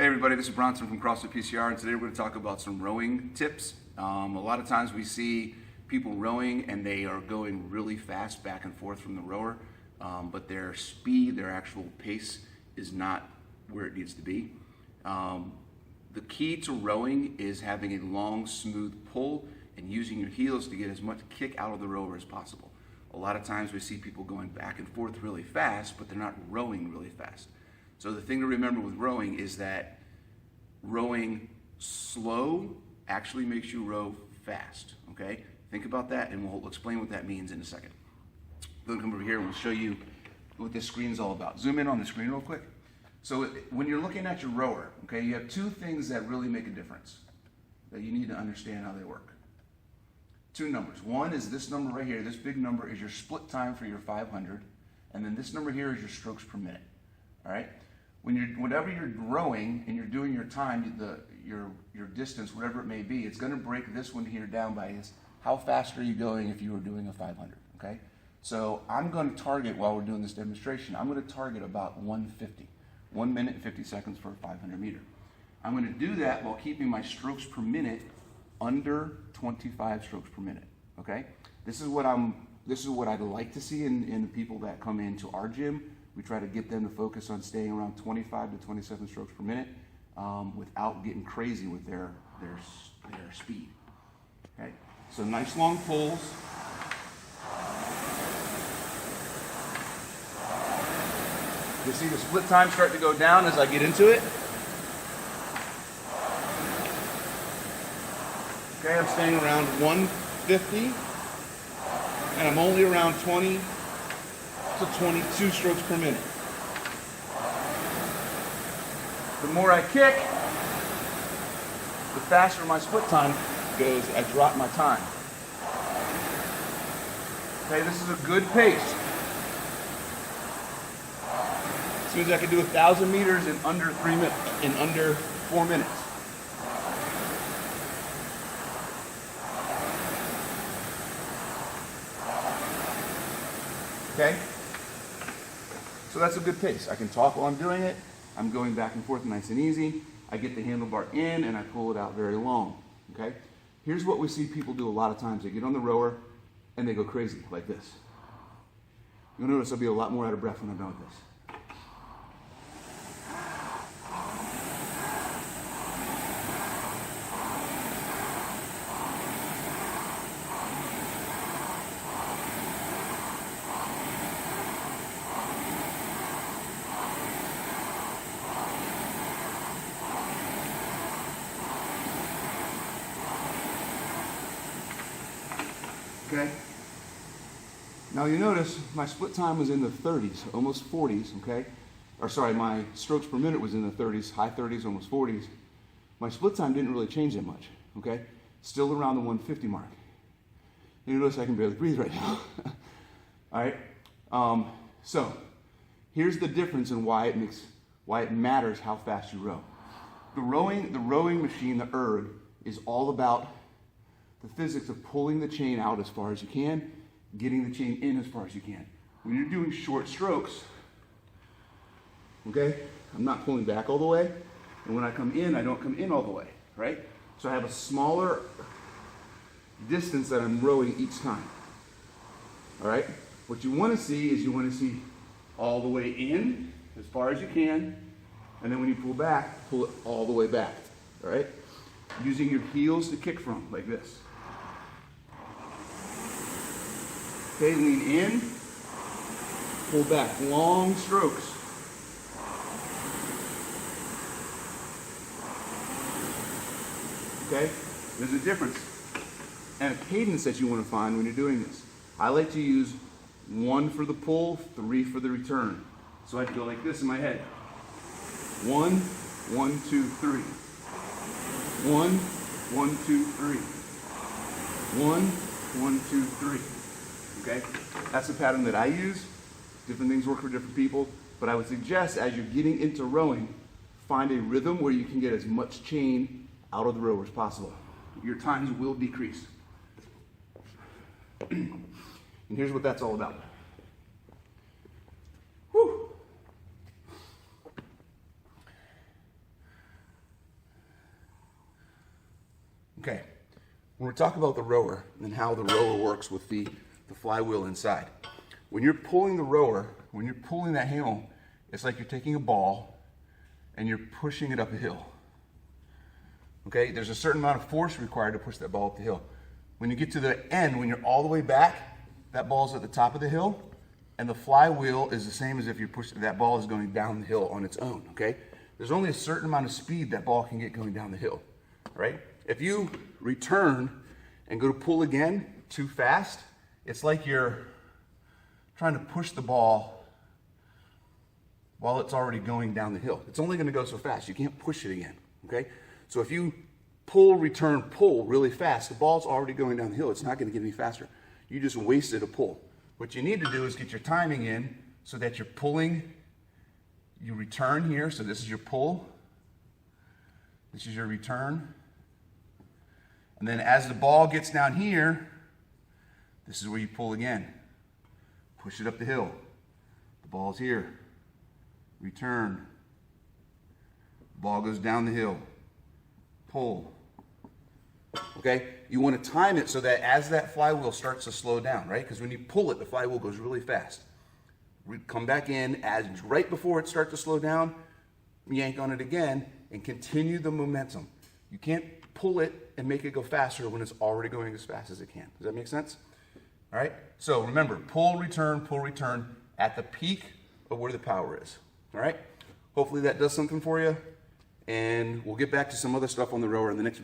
Hey everybody, this is Bronson from Crossfit PCR, and today we're going to talk about some rowing tips. A lot of times we see people rowing and they are going really fast back and forth from the rower, but their speed, their actual pace is not where it needs to be. The key to rowing is having a long, smooth pull and using your heels to get as much kick out of the rower as possible. A lot of times we see people going back and forth really fast, but they're not rowing really fast. So the thing to remember with rowing is that rowing slow actually makes you row fast, okay? Think about that and we'll explain what that means in a second. We'll come over here and we'll show you what this screen is all about. Zoom in on the screen real quick. So when you're looking at your rower, okay, you have two things that really make a difference that you need to understand how they work. Two numbers. One is this number right here. This big number is your split time for your 500, and then this number here is your strokes per minute, all right? Whenever you're rowing and you're doing your time, your distance, whatever it may be, it's going to break this one here down by how fast are you going if you were doing a 500, okay? So I'm going to target, while we're doing this demonstration, I'm going to target about 150, 1 minute and 50 seconds for a 500 meter. I'm going to do that while keeping my strokes per minute under 25 strokes per minute, okay? This is what I'd like to see in the people that come into our gym. We try to get them to focus on staying around 25 to 27 strokes per minute without getting crazy with their speed. Okay, so nice long pulls. You see the split time start to go down as I get into it. Okay, I'm staying around 150, and I'm only around 20 to 22 strokes per minute. The more I kick, the faster my split time goes. I drop my time. Okay, this is a good pace. As soon as I can do 1,000 meters in under 4 minutes. Okay? So that's a good pace. I can talk while I'm doing it. I'm going back and forth nice and easy. I get the handlebar in and I pull it out very long. Okay? Here's what we see people do a lot of times. They get on the rower and they go crazy like this. You'll notice I'll be a lot more out of breath when I'm done with this. Okay. Now you notice my split time was in the 30s, almost 40s, okay? Or sorry, my strokes per minute was in the 30s, high 30s, almost 40s. My split time didn't really change that much, okay? Still around the 150 mark. You notice I can barely breathe right now. All right? So here's the difference in why it matters how fast you row. The rowing machine, the erg, is all about the physics of pulling the chain out as far as you can, getting the chain in as far as you can. When you're doing short strokes, okay, I'm not pulling back all the way, and when I come in, I don't come in all the way, right? So I have a smaller distance that I'm rowing each time, all right? What you want to see is you want to see all the way in as far as you can, and then when you pull back, pull it all the way back, all right? Using your heels to kick from, like this. Okay, lean in, pull back, long strokes. Okay, there's a difference and a cadence that you want to find when you're doing this. I like to use 1 for the pull, 3 for the return. So I go like this in my head. 1, 1, 2, 3. 1, 1, 2, 3. 1, 1, 2, 3. Okay? That's the pattern that I use. Different things work for different people, but I would suggest as you're getting into rowing, find a rhythm where you can get as much chain out of the rower as possible. Your times will decrease. And here's what that's all about. Whew. Okay, when we're talking about the rower and how the rower works with the flywheel inside, when you're pulling the rower, when you're pulling that handle, it's like you're taking a ball and you're pushing it up a hill. Okay, there's a certain amount of force required to push that ball up the hill. When you get to the end, when you're all the way back, that ball's at the top of the hill, and the flywheel is the same as if you're pushing, that ball is going down the hill on its own, okay? There's only a certain amount of speed that ball can get going down the hill, right? If you return and go to pull again too fast, it's like you're trying to push the ball while it's already going down the hill. It's only going to go so fast. You can't push it again, okay? So if you pull, return, pull really fast, the ball's already going down the hill. It's not going to get any faster. You just wasted a pull. What you need to do is get your timing in so that you're pulling, you return here. So this is your pull. This is your return. And then as the ball gets down here, this is where you pull again. Push it up the hill. The ball's here. Return. Ball goes down the hill. Pull. Okay? You want to time it so that as that flywheel starts to slow down, right? Because when you pull it, the flywheel goes really fast. Come back in, as right before it starts to slow down, yank on it again, and continue the momentum. You can't pull it and make it go faster when it's already going as fast as it can. Does that make sense? All right? So remember, pull, return at the peak of where the power is. All right? Hopefully that does something for you, and we'll get back to some other stuff on the rower in the next video.